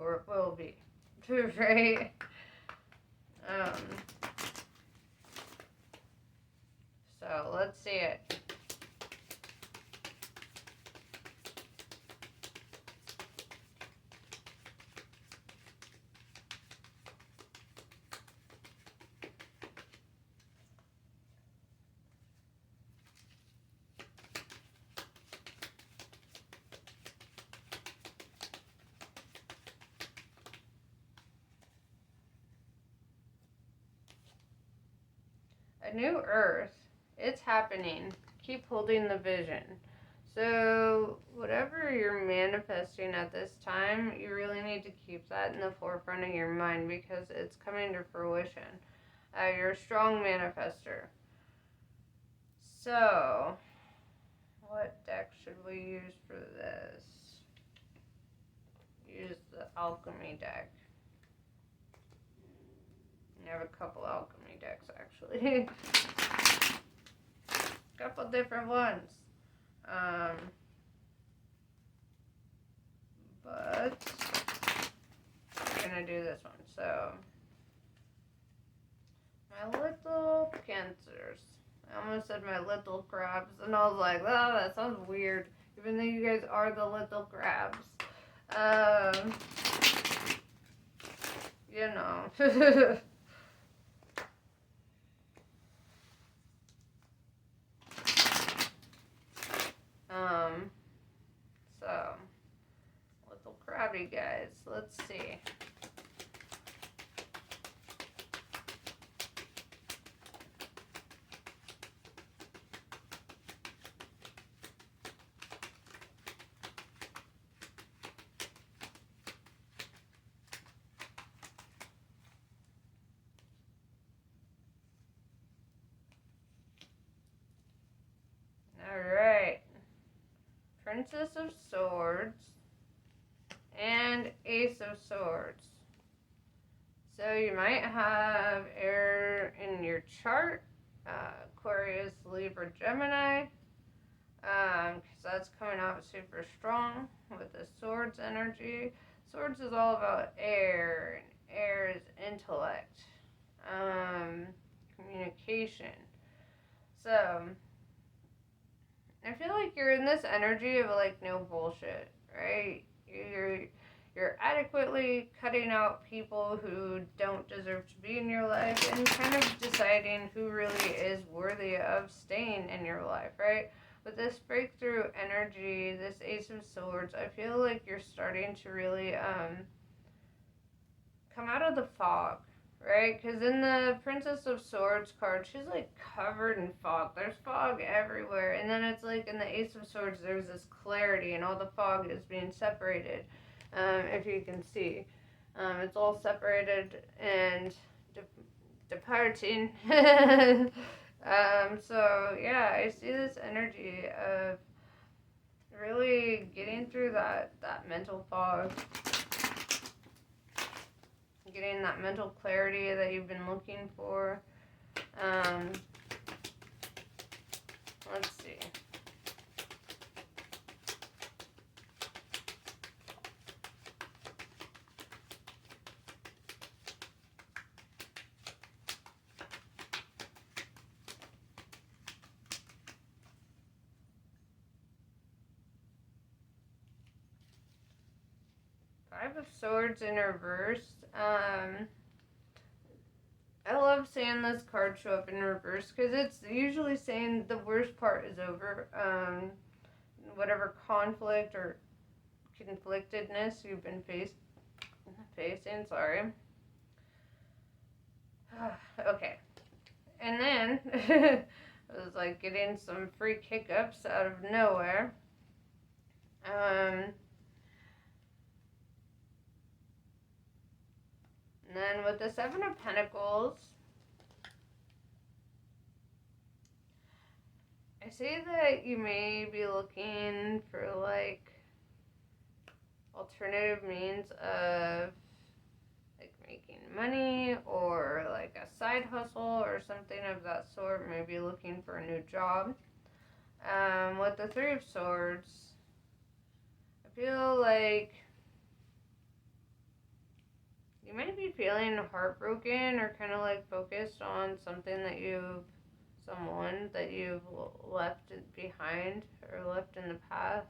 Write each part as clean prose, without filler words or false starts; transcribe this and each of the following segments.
or it will be, right? Um, so let's see it. A new earth. It's happening. Keep holding the vision. So, whatever you're manifesting at this time, you really need to keep that in the forefront of your mind because it's coming to fruition. You're a strong manifester. So, what deck should we use for this? Use the alchemy deck. I have a couple alchemy decks actually. Couple different ones. But we're gonna do this one. So my little cancers. I almost said my little crabs, and I was like, oh, that sounds weird. Even though you guys are the little crabs. You know. So little crabby guys. Let's see. Alright. Princess of Swords and Ace of Swords. So you might have air in your chart, Aquarius, Libra, Gemini, because that's coming out super strong with the Swords energy. Swords is all about air, and air is intellect, communication. So I feel like you're in this energy of like no bullshit, right? You're adequately cutting out people who don't deserve to be in your life and kind of deciding who really is worthy of staying in your life, right? With this breakthrough energy, this Ace of Swords, I feel like you're starting to really come out of the fog, right? Because in the Princess of Swords card, she's like covered in fog. There's fog everywhere. And then it's like in the Ace of Swords, there's this clarity, and all the fog is being separated, if you can see. It's all separated and departing. So, yeah, I see this energy of really getting through that mental fog. Getting that mental clarity that you've been looking for. Let's see. Five of Swords in reverse. I love seeing this card show up in reverse because it's usually saying the worst part is over. Whatever conflict or conflictedness you've been facing, sorry. Okay. And then, it was like getting some free hiccups out of nowhere. And then with the Seven of Pentacles, I see that you may be looking for like alternative means of like making money or like a side hustle or something of that sort. Maybe looking for a new job. With the Three of Swords, I feel like you might be feeling heartbroken or kind of like focused on something that someone that you've left behind or left in the past.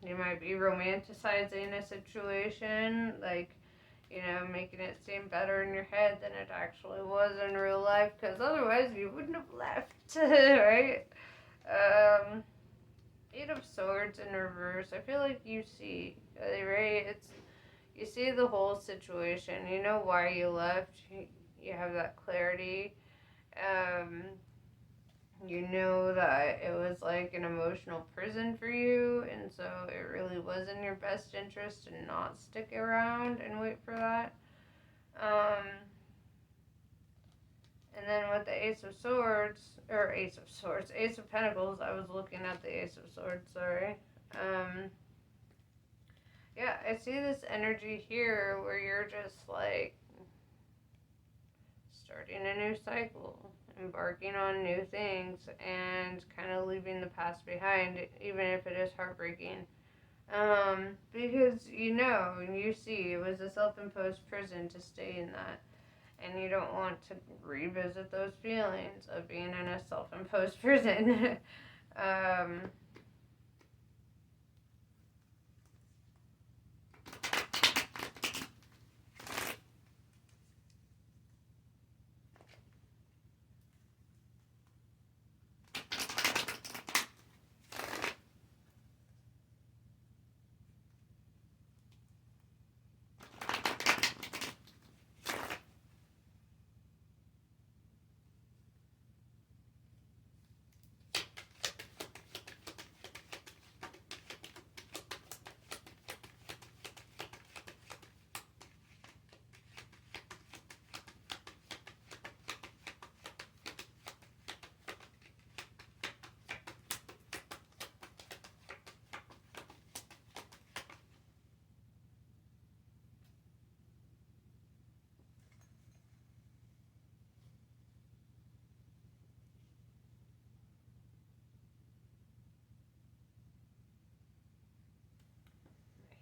You might be romanticizing a situation, like, making it seem better in your head than it actually was in real life, because otherwise you wouldn't have left, right? Um, Eight of Swords in reverse. I feel like you see, right? You see the whole situation. You know why you left. You have that clarity. Um, you know that it was like an emotional prison for you, and so it really was in your best interest to not stick around and wait for that. And then with the Ace of Pentacles, I was looking at the Ace of Swords, sorry. Yeah, I see this energy here where you're just like starting a new cycle, embarking on new things, and kind of leaving the past behind, even if it is heartbreaking. Because and you see, it was a self-imposed prison to stay in that. And you don't want to revisit those feelings of being in a self-imposed prison. um,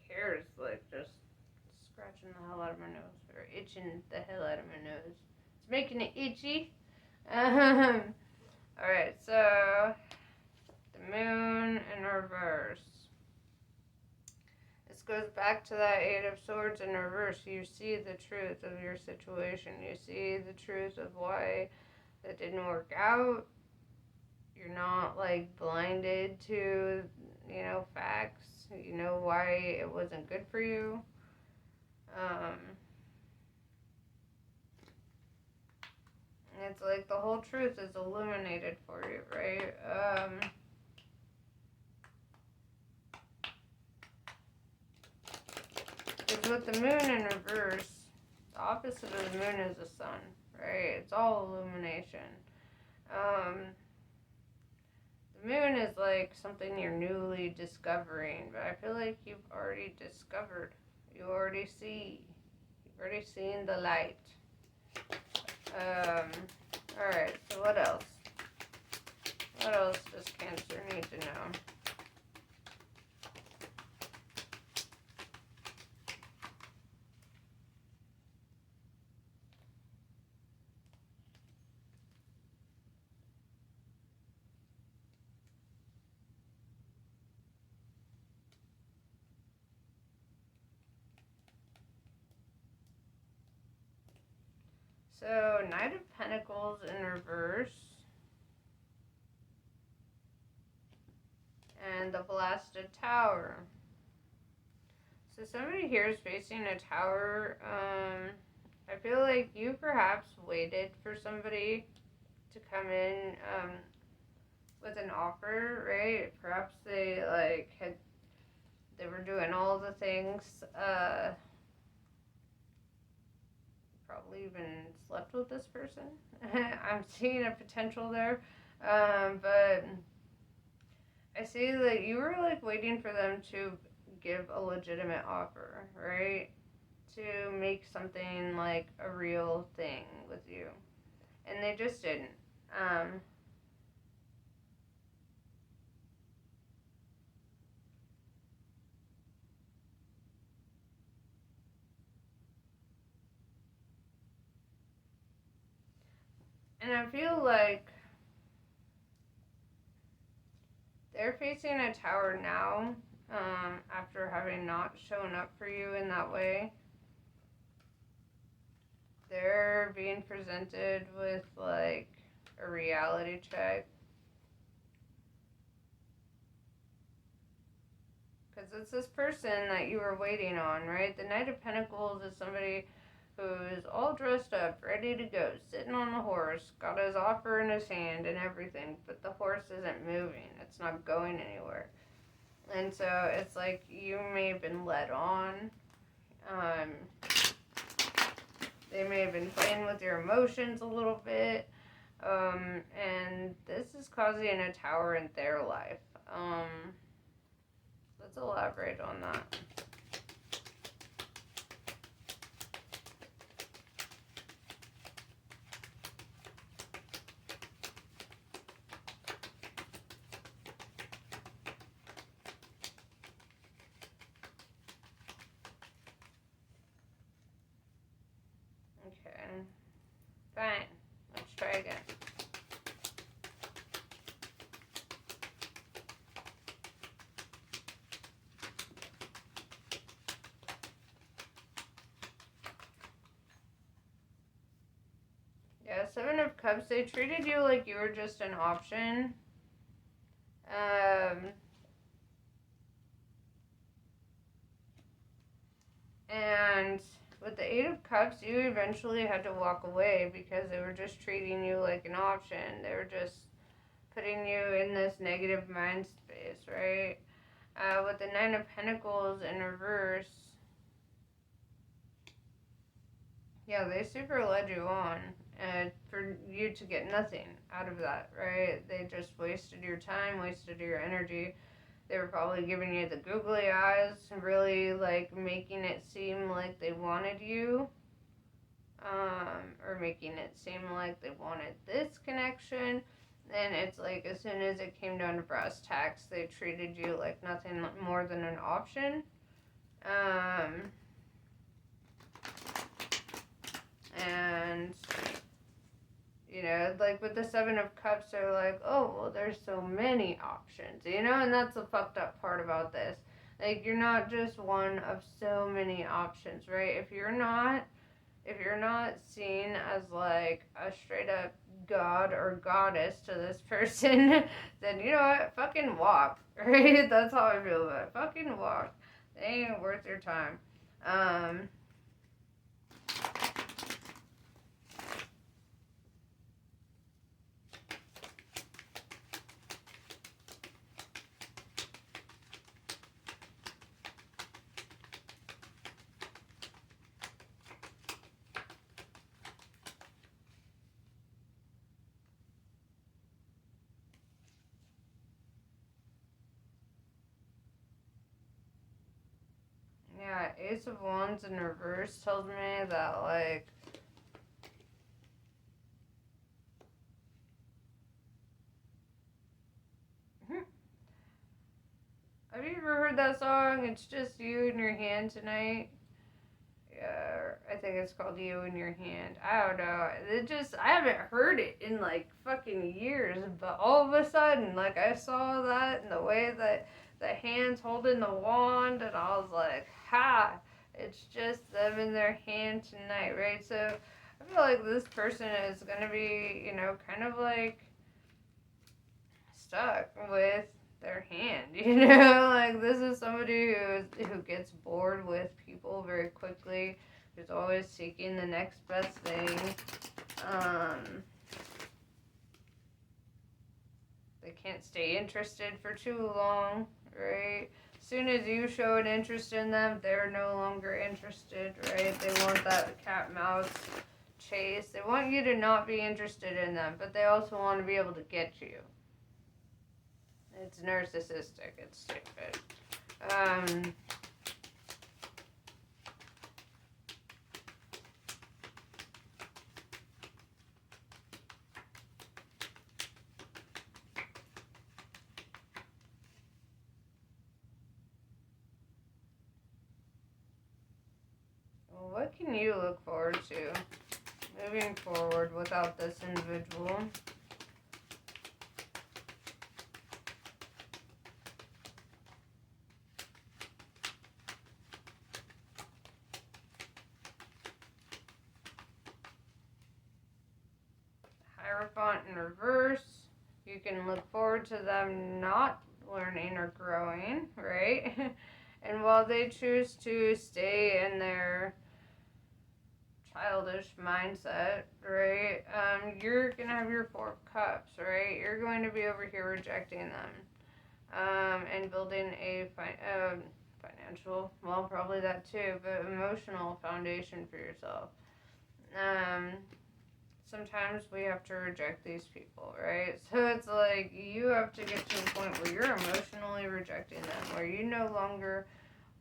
my hair is like just scratching the hell out of my nose, or itching the hell out of my nose. It's making it itchy. Alright, so the moon in reverse. This goes back to that Eight of Swords in reverse. You see the truth of your situation. You see the truth of why that didn't work out. You're not like blinded to, facts. You know why it wasn't good for you. It's like the whole truth is illuminated for you, right? Because with the moon in reverse, the opposite of the moon is the sun, right? It's all illumination. The moon is like something you're newly discovering, but I feel like you've already discovered. You've already seen the light. Alright, so what else? What else does Cancer need to know? So, Knight of Pentacles in reverse. And the Blasted Tower. So somebody here is facing a tower. I feel like you perhaps waited for somebody to come in with an offer, right? Perhaps they were doing all the things, probably even slept with this person. I'm seeing a potential there. But I see that you were like waiting for them to give a legitimate offer, right? To make something like a real thing with you. And they just didn't. And I feel like they're facing a tower now, after having not shown up for you in that way. They're being presented with, like, a reality check. Because it's this person that you were waiting on, right? The Knight of Pentacles is somebody who's all dressed up, ready to go, sitting on the horse, got his offer in his hand and everything, but the horse isn't moving. It's not going anywhere. And so it's like you may have been led on. They may have been playing with your emotions a little bit. And this is causing a tower in their life. Let's elaborate on that. Okay. Fine. Let's try again. Yeah, Seven of Cups, they treated you like you were just an option. And with the Eight of Cups, you eventually had to walk away because they were just treating you like an option. They were just putting you in this negative mind space, right? With the Nine of Pentacles in reverse, yeah, they super led you on, for you to get nothing out of that, right? They just wasted your time, wasted your energy. They were probably giving you the googly eyes, really, like, making it seem like they wanted you, or making it seem like they wanted this connection. And it's like, as soon as it came down to brass tacks, they treated you like nothing more than an option. And, you know, like with the Seven of Cups, they're like, oh, well, there's so many options, you know, and that's the fucked up part about this. Like, you're not just one of so many options, right? If you're not seen as, like, a straight up god or goddess to this person, then, you know what, fucking walk, right? That's how I feel about it. Fucking walk. They ain't worth your time. Yeah, Ace of Wands in reverse tells me that, like, have you ever heard that song, It's Just You and Your Hand Tonight? Yeah, I think it's called You in Your Hand. I don't know. I haven't heard it in, like, fucking years, but all of a sudden, like, I saw that and the way that the hand's holding the wand, and I was like, ha! It's just them in their hand tonight, right? So I feel like this person is gonna be, you know, kind of like stuck with their hand, you know. Like, this is somebody who gets bored with people very quickly, who's always seeking the next best thing. They can't stay interested for too long, right? As soon as you show an interest in them, they're no longer interested, right? They want that cat mouse chase. They want you to not be interested in them, but they also want to be able to get you. It's narcissistic. It's stupid. Well, what can you look forward to moving forward without this individual. Hierophant in reverse. You can look forward to them not learning or growing, right? And while they choose to stay in their childish mindset, right, you're going to have your Four of Cups, right? You're going to be over here rejecting them and building a financial, well, probably that too, but emotional foundation for yourself. Sometimes we have to reject these people, right? So it's like you have to get to a point where you're emotionally rejecting them, where you no longer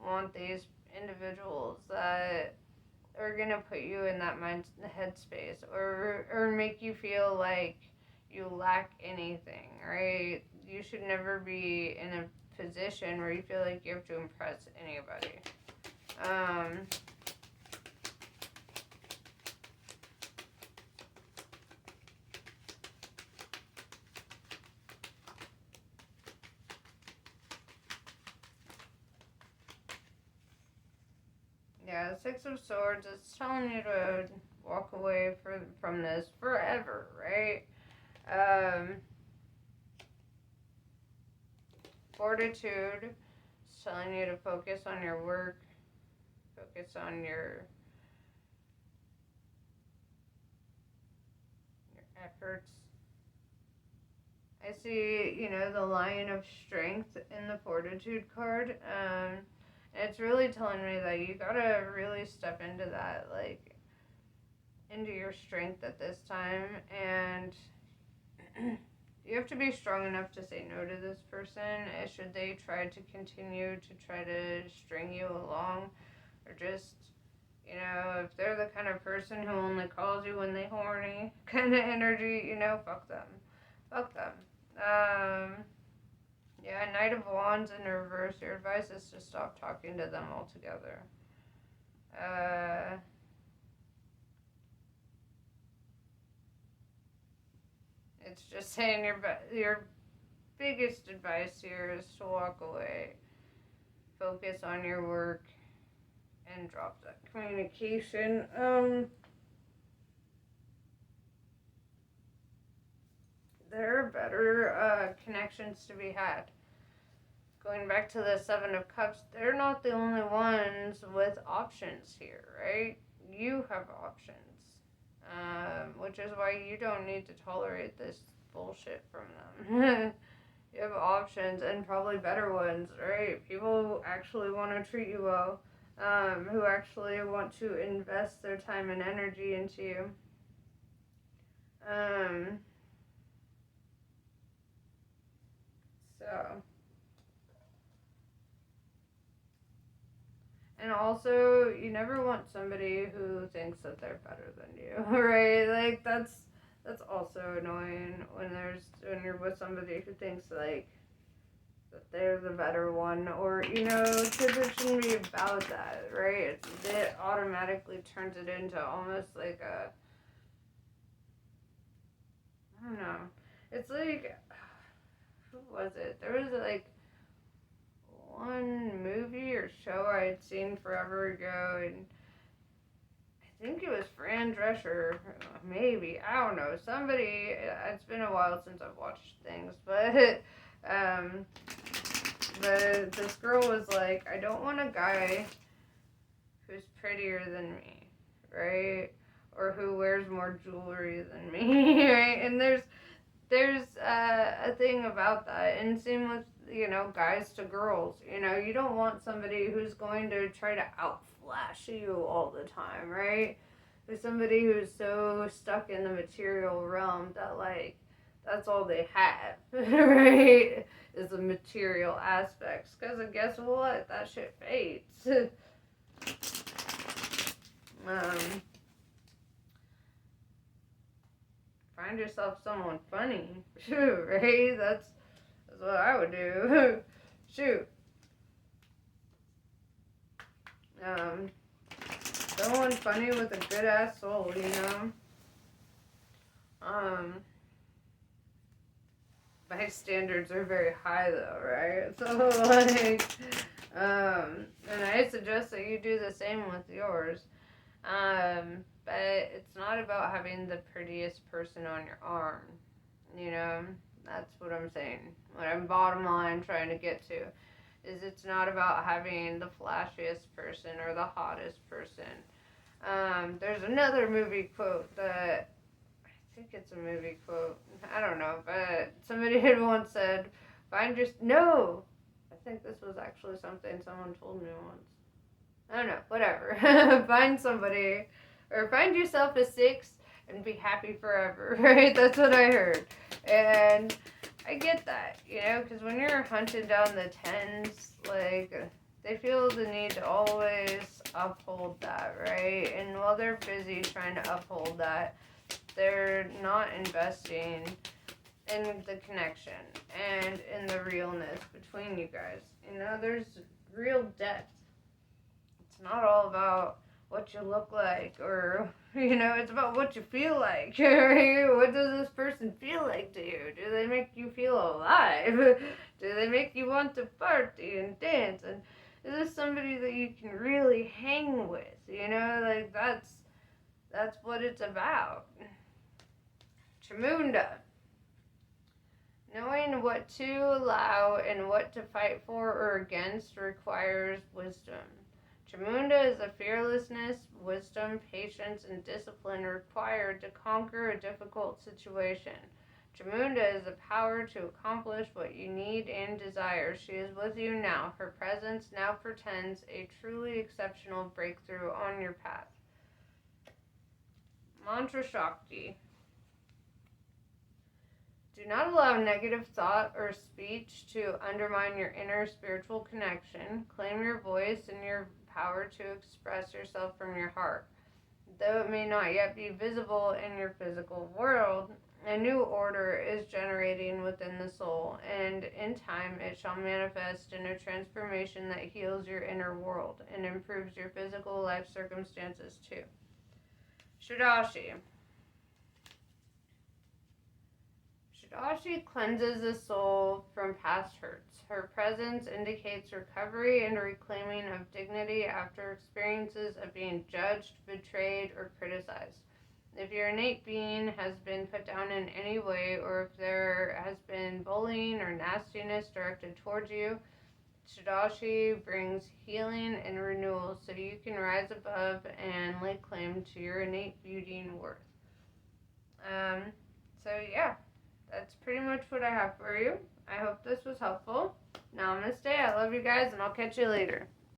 want these individuals that are going to put you in that headspace or make you feel like you lack anything, right? You should never be in a position where you feel like you have to impress anybody. Yeah, Six of Swords is telling you to walk away from this forever, right? Fortitude is telling you to focus on your work, focus on your efforts. I see, the Lion of Strength in the Fortitude card. And it's really telling me that you gotta really step into that, like, into your strength at this time. And you have to be strong enough to say no to this person should they try to continue to try to string you along, or just, if they're the kind of person who only calls you when they horny kind of energy, fuck them. Fuck them. Yeah, Knight of Wands in reverse. Your advice is to stop talking to them altogether. It's just saying your biggest advice here is to walk away. Focus on your work and drop that communication. There are better connections to be had. Going back to the Seven of Cups, they're not the only ones with options here, right? You have options, which is why you don't need to tolerate this bullshit from them. You have options, and probably better ones, right? People who actually want to treat you well, who actually want to invest their time and energy into you. So, and also, you never want somebody who thinks that they're better than you, right? Like, that's also annoying when you're with somebody who thinks, like, that they're the better one, or, because it shouldn't be about that, right? It automatically turns it into almost like I don't know. It's like, who was it? There was, like, one movie or show I had seen forever ago, and I think it was Fran Drescher, maybe, I don't know, somebody, it's been a while since I've watched things, but, this girl was like, I don't want a guy who's prettier than me, right, or who wears more jewelry than me, right, and there's a thing about that, and same with, guys to girls, you don't want somebody who's going to try to outflash you all the time, right? There's somebody who's so stuck in the material realm that, like, that's all they have, right? Is the material aspects, because guess what? That shit fades. Find yourself someone funny, right? That's what I would do. Shoot. Someone funny with a good ass soul, My standards are very high though, right? So like, and I suggest that you do the same with yours. But it's not about having the prettiest person on your arm. You know, that's what I'm saying. What I'm bottom line trying to get to is it's not about having the flashiest person or the hottest person. There's another movie quote that I think it's a movie quote. I don't know, but somebody had once said, "Find your no." I think this was actually something someone told me once. I don't know, whatever. Find somebody, or find yourself a six and be happy forever, right? That's what I heard. And I get that, you know, because when you're hunting down the tens, like, they feel the need to always uphold that, right? And while they're busy trying to uphold that, they're not investing in the connection and in the realness between you guys. You know, there's real depth. It's not all about what you look like or, you know, it's about what you feel like. What does this person feel like to you? Do they make you feel alive? Do they make you want to party and dance? And is this somebody that you can really hang with? You know, like that's what it's about. Chamunda. Knowing what to allow and what to fight for or against requires wisdom. Chamunda is the fearlessness, wisdom, patience, and discipline required to conquer a difficult situation. Chamunda is the power to accomplish what you need and desire. She is with you now. Her presence now portends a truly exceptional breakthrough on your path. Mantra Shakti. Do not allow negative thought or speech to undermine your inner spiritual connection. Claim your voice and your power to express yourself from your heart. Though it may not yet be visible in your physical world, a new order is generating within the soul, and in time it shall manifest in a transformation that heals your inner world and improves your physical life circumstances too. Shadashi. Shadashi cleanses the soul from past hurts. Her presence indicates recovery and reclaiming of dignity after experiences of being judged, betrayed, or criticized. If your innate being has been put down in any way, or if there has been bullying or nastiness directed towards you, Shadashi brings healing and renewal so you can rise above and lay claim to your innate beauty and worth. So yeah. That's pretty much what I have for you. I hope this was helpful. Namaste. I love you guys, and I'll catch you later.